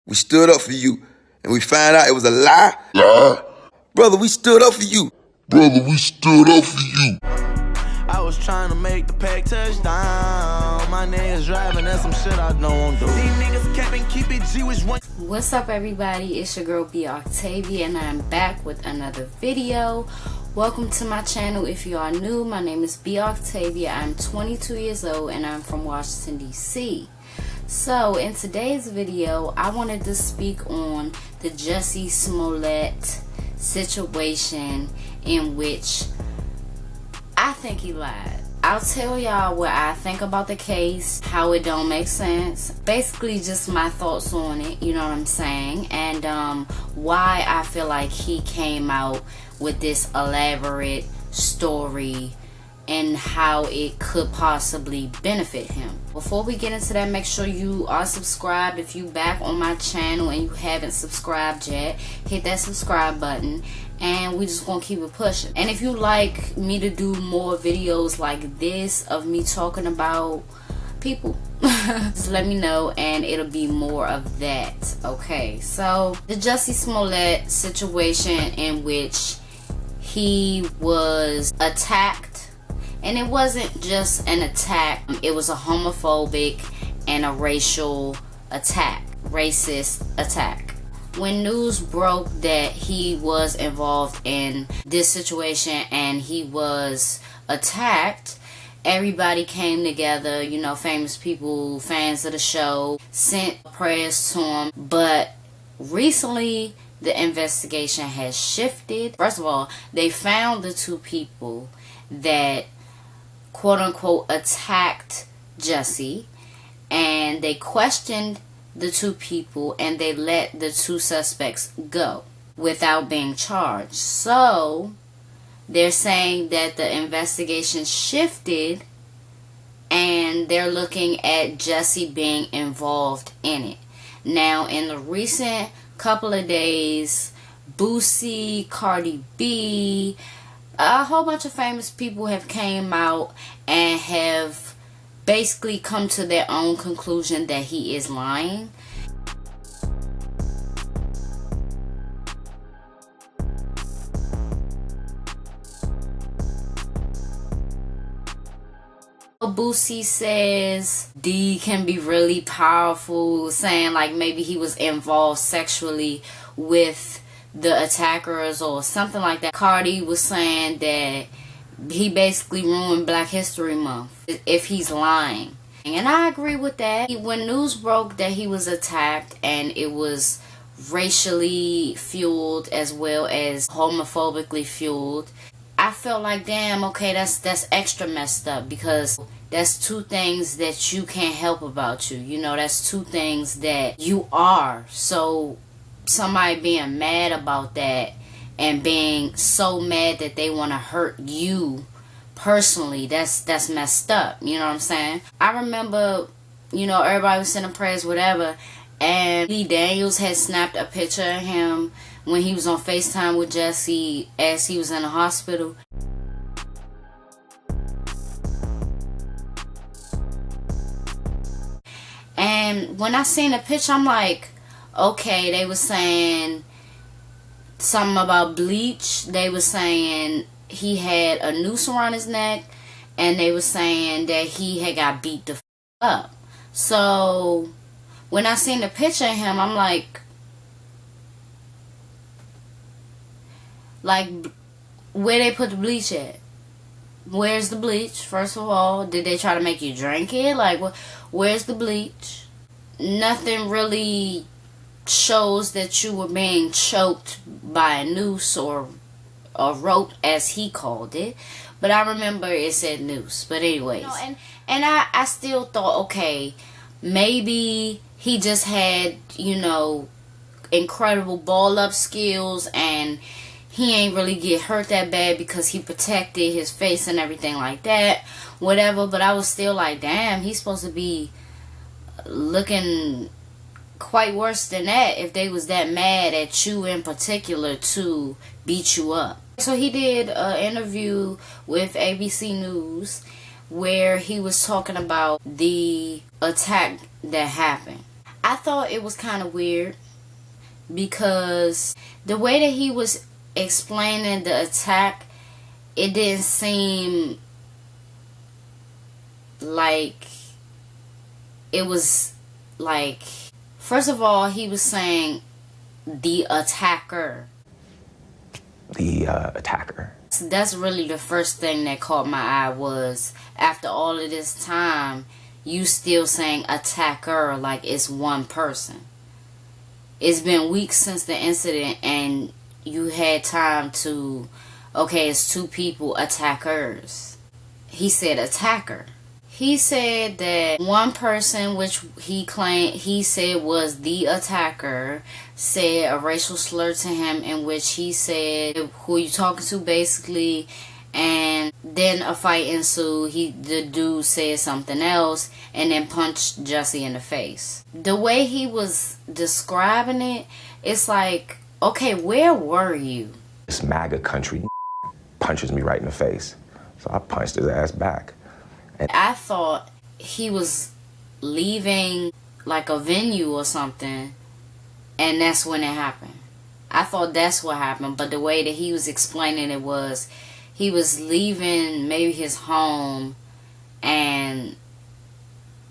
We stood up for you, and we found out it was a lie. Brother, we stood up for you. I was trying to make the pack touchdown. My niggas driving, that's some shit I don't do. These niggas capping, keep it G, which one? What's up, everybody? It's your girl B Octavia, and I'm back with another video. Welcome to my channel. If you are new, my name is B Octavia. I'm 22 years old and I'm from Washington, D.C. So in today's video, I wanted to speak on the Jussie Smollett situation, in which I think he lied. I'll tell y'all what I think about the case, how it don't make sense, basically just my thoughts on it, you know what I'm saying, and why I feel like he came out with this elaborate story and how it could possibly benefit him. Before we get into that, make sure you are subscribed. If you back on my channel and you haven't subscribed yet, hit that subscribe button, and we just gonna keep it pushing. And if you like me to do more videos like this of me talking about people, just let me know and it'll be more of that. Okay, so the Jussie Smollett situation, in which he was attacked, and it wasn't just an attack, it was a homophobic and a racial attack, racist attack. When news broke that he was involved in this situation and he was attacked, everybody came together, you know, famous people, fans of the show, sent prayers to him. But recently, the investigation has shifted. First of all, they found the two people that quote-unquote attacked Jussie, and they questioned the two people and they let the two suspects go without being charged. So they're saying that the investigation shifted and they're looking at Jussie being involved in it. Now, in the recent couple of days, Boosie, Cardi B, a whole bunch of famous people have came out and have basically come to their own conclusion that he is lying. Boosie says D can be really powerful, saying like maybe he was involved sexually with the attackers or something like that. Cardi was saying that he basically ruined Black History Month if he's lying. And I agree with that. When news broke that he was attacked and it was racially fueled as well as homophobically fueled, I felt like, damn, okay, that's extra messed up, because that's two things that you can't help about you. You know, that's two things that you are. So somebody being mad about that and being so mad that they want to hurt you personally, that's messed up. You know what I'm saying? I remember, you know, everybody was sending prayers, whatever, and Lee Daniels had snapped a picture of him when he was on FaceTime with Jussie as he was in the hospital. And when I seen the picture, I'm like, okay, they were saying something about bleach. They were saying he had a noose around his neck, and they were saying that he had got beat the f up. So when I seen the picture of him, I'm like, where they put the bleach at? Where's the bleach? First of all, did they try to make you drink it? Like, where's the bleach? Nothing really shows that you were being choked by a noose or a rope, as he called it. But I remember it said noose. But anyways, you know, and I still thought, okay, maybe he just had, you know, incredible ball up skills and he ain't really get hurt that bad because he protected his face and everything like that, whatever. But I was still like, damn, he's supposed to be looking quite worse than that if they was that mad at you in particular to beat you up. So he did an interview with ABCnews where he was talking about the attack that happened. I thought it was kind of weird because the way that he was explaining the attack, it didn't seem like it was like, first of all, he was saying the attacker. The attacker. So that's really the first thing that caught my eye, was after all of this time, you still saying attacker like it's one person. It's been weeks since the incident and you had time to, okay, it's two people, attackers. He said attacker. He said that one person, which he said was the attacker, said a racial slur to him, in which he said, who you talking to, basically. And then a fight ensued. The dude said something else and then punched Jussie in the face. The way he was describing it, it's like, okay, where were you? This MAGA country punches me right in the face. So I punched his ass back. And I thought he was leaving like a venue or something, and that's when it happened. I thought that's what happened, but the way that he was explaining it was he was leaving maybe his home and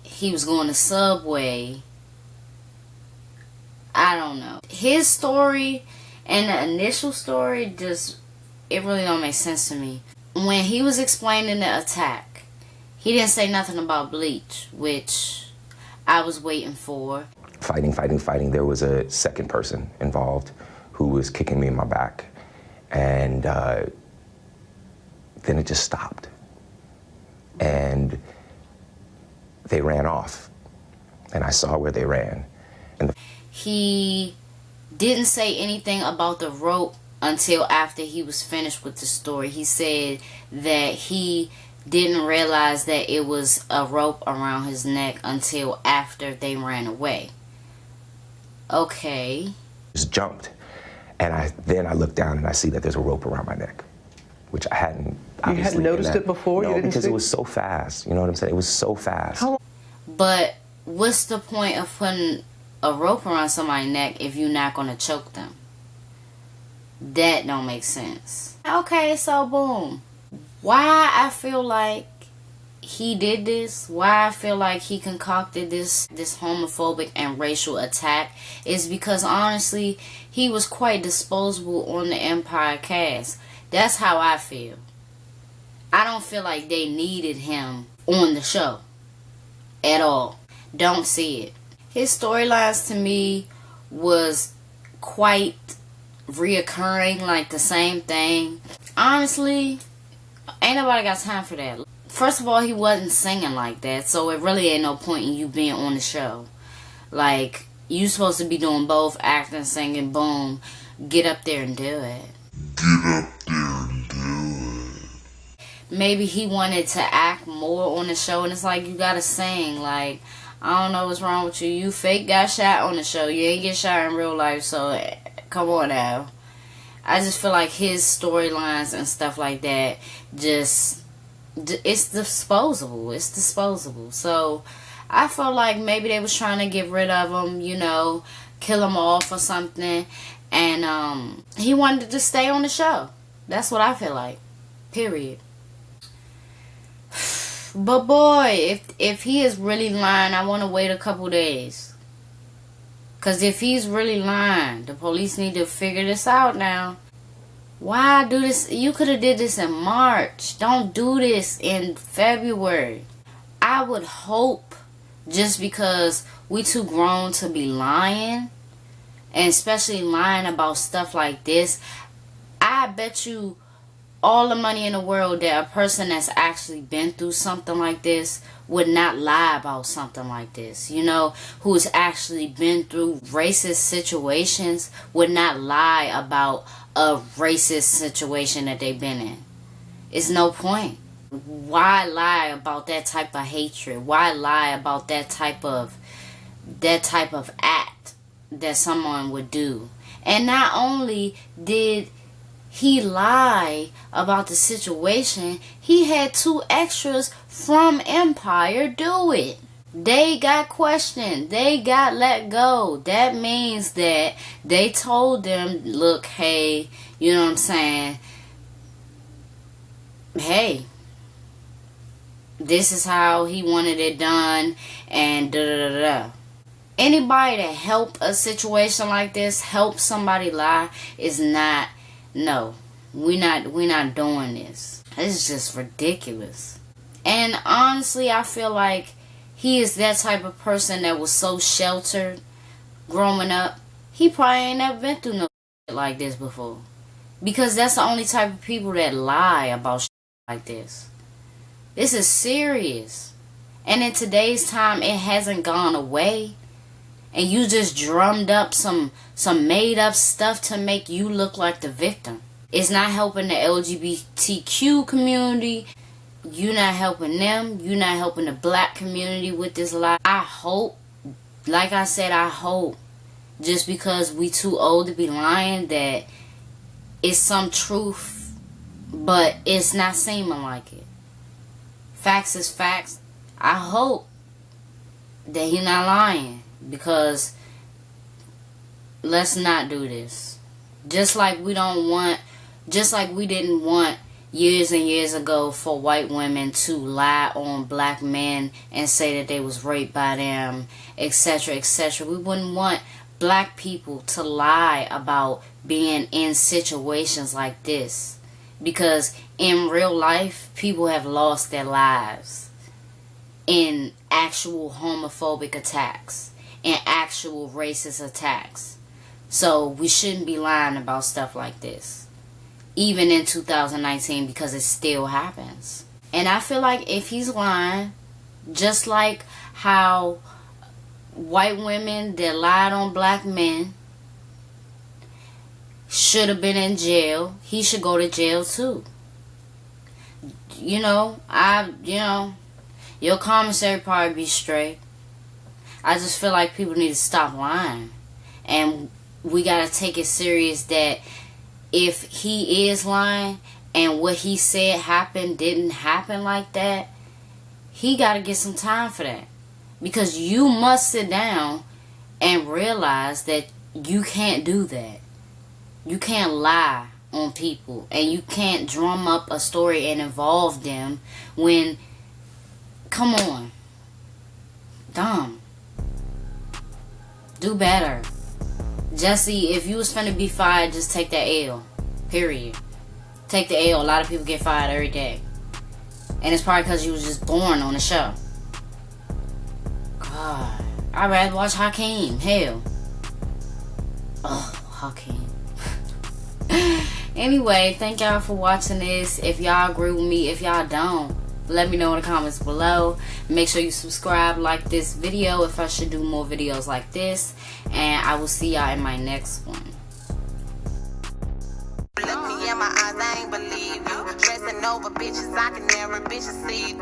he was going to Subway. I don't know. His story and the initial story just, it really don't make sense to me. When he was explaining the attack, he didn't say nothing about bleach, which I was waiting for. Fighting. There was a second person involved who was kicking me in my back. And then it just stopped. And they ran off. And I saw where they ran. And he didn't say anything about the rope until after he was finished with the story. He said that he didn't realize that it was a rope around his neck until after they ran away. Okay. Just jumped. And then I looked down and I see that there's a rope around my neck, which I hadn't. You hadn't noticed it before? No, you didn't because see? It was so fast. You know what I'm saying? It was so fast. But what's the point of putting a rope around somebody's neck if you're not going to choke them? That don't make sense. Okay, so boom. Why I feel like he did this, why I feel like he concocted this homophobic and racial attack, is because honestly, he was quite disposable on the Empire cast. That's how I feel. I don't feel like they needed him on the show at all. Don't see it. His storylines to me was quite reoccurring, like the same thing. Honestly, ain't nobody got time for that. First of all, he wasn't singing like that, so it really ain't no point in you being on the show. Like, you supposed to be doing both, acting, singing, boom. Get up there and do it. Maybe he wanted to act more on the show, and it's like, you gotta sing. Like, I don't know what's wrong with you. You fake got shot on the show. You ain't get shot in real life, so come on now. I just feel like his storylines and stuff like that, just, it's disposable. It's disposable. So I felt like maybe they was trying to get rid of him, you know, kill him off or something. And he wanted to stay on the show. That's what I feel like. Period. But boy, if he is really lying, I want to wait a couple days. Because if he's really lying, the police need to figure this out now. Why do this? You could have did this in March. Don't do this in February. I would hope, just because we too grown to be lying, and especially lying about stuff like this, I bet you all the money in the world that a person that's actually been through something like this would not lie about something like this. You know, who's actually been through racist situations would not lie about a racist situation that they've been in. It's no point. Why lie about that type of hatred? Why lie about that type of act that someone would do? And not only did he lie about the situation, he had 2 extras from Empire do it. They got questioned. They got let go. That means that they told them, look, hey, you know what I'm saying? Hey, this is how he wanted it done, and da da da da. Anybody that help a situation like this, help somebody lie, is not, no, we're not doing this. This is just ridiculous. And honestly, I feel like he is that type of person that was so sheltered growing up. He probably ain't never been through no shit like this before. Because that's the only type of people that lie about shit like this. This is serious. And in today's time, it hasn't gone away. And you just drummed up some made up stuff to make you look like the victim. It's not helping the LGBTQ community. You're not helping them. You're not helping the black community with this lie. I hope, like I said, I hope, just because we too old to be lying, that it's some truth, but it's not seeming like it. Facts is facts. I hope that he's not lying, because let's not do this. Just like we didn't want years and years ago for white women to lie on black men and say that they was raped by them, etc., etc. We wouldn't want black people to lie about being in situations like this, because in real life, people have lost their lives in actual homophobic attacks and actual racist attacks. So we shouldn't be lying about stuff like this, even in 2019, because it still happens. And I feel like if he's lying, just like how white women that lied on black men should have been in jail, he should go to jail too. Your commissary probably be straight. I just feel like people need to stop lying. And we gotta take it serious that if he is lying and what he said didn't happen like that, he gotta get some time for that. Because you must sit down and realize that you can't do that. You can't lie on people, and you can't drum up a story and involve them when, come on, dumb. Do better. Jussie, if you was finna be fired, just take that L. Period. Take the L. A lot of people get fired every day. And it's probably because you was just born on the show. God. I'd rather watch Hakeem. Hell. Oh, Hakeem. Anyway, thank y'all for watching this. If y'all agree with me, if y'all don't, let me know in the comments below. Make sure you subscribe, like this video if I should do more videos like this. And I will see y'all in my next one. Look me in my eyes, I ain't believe you. Stressing over bitches, I can never bitches see you.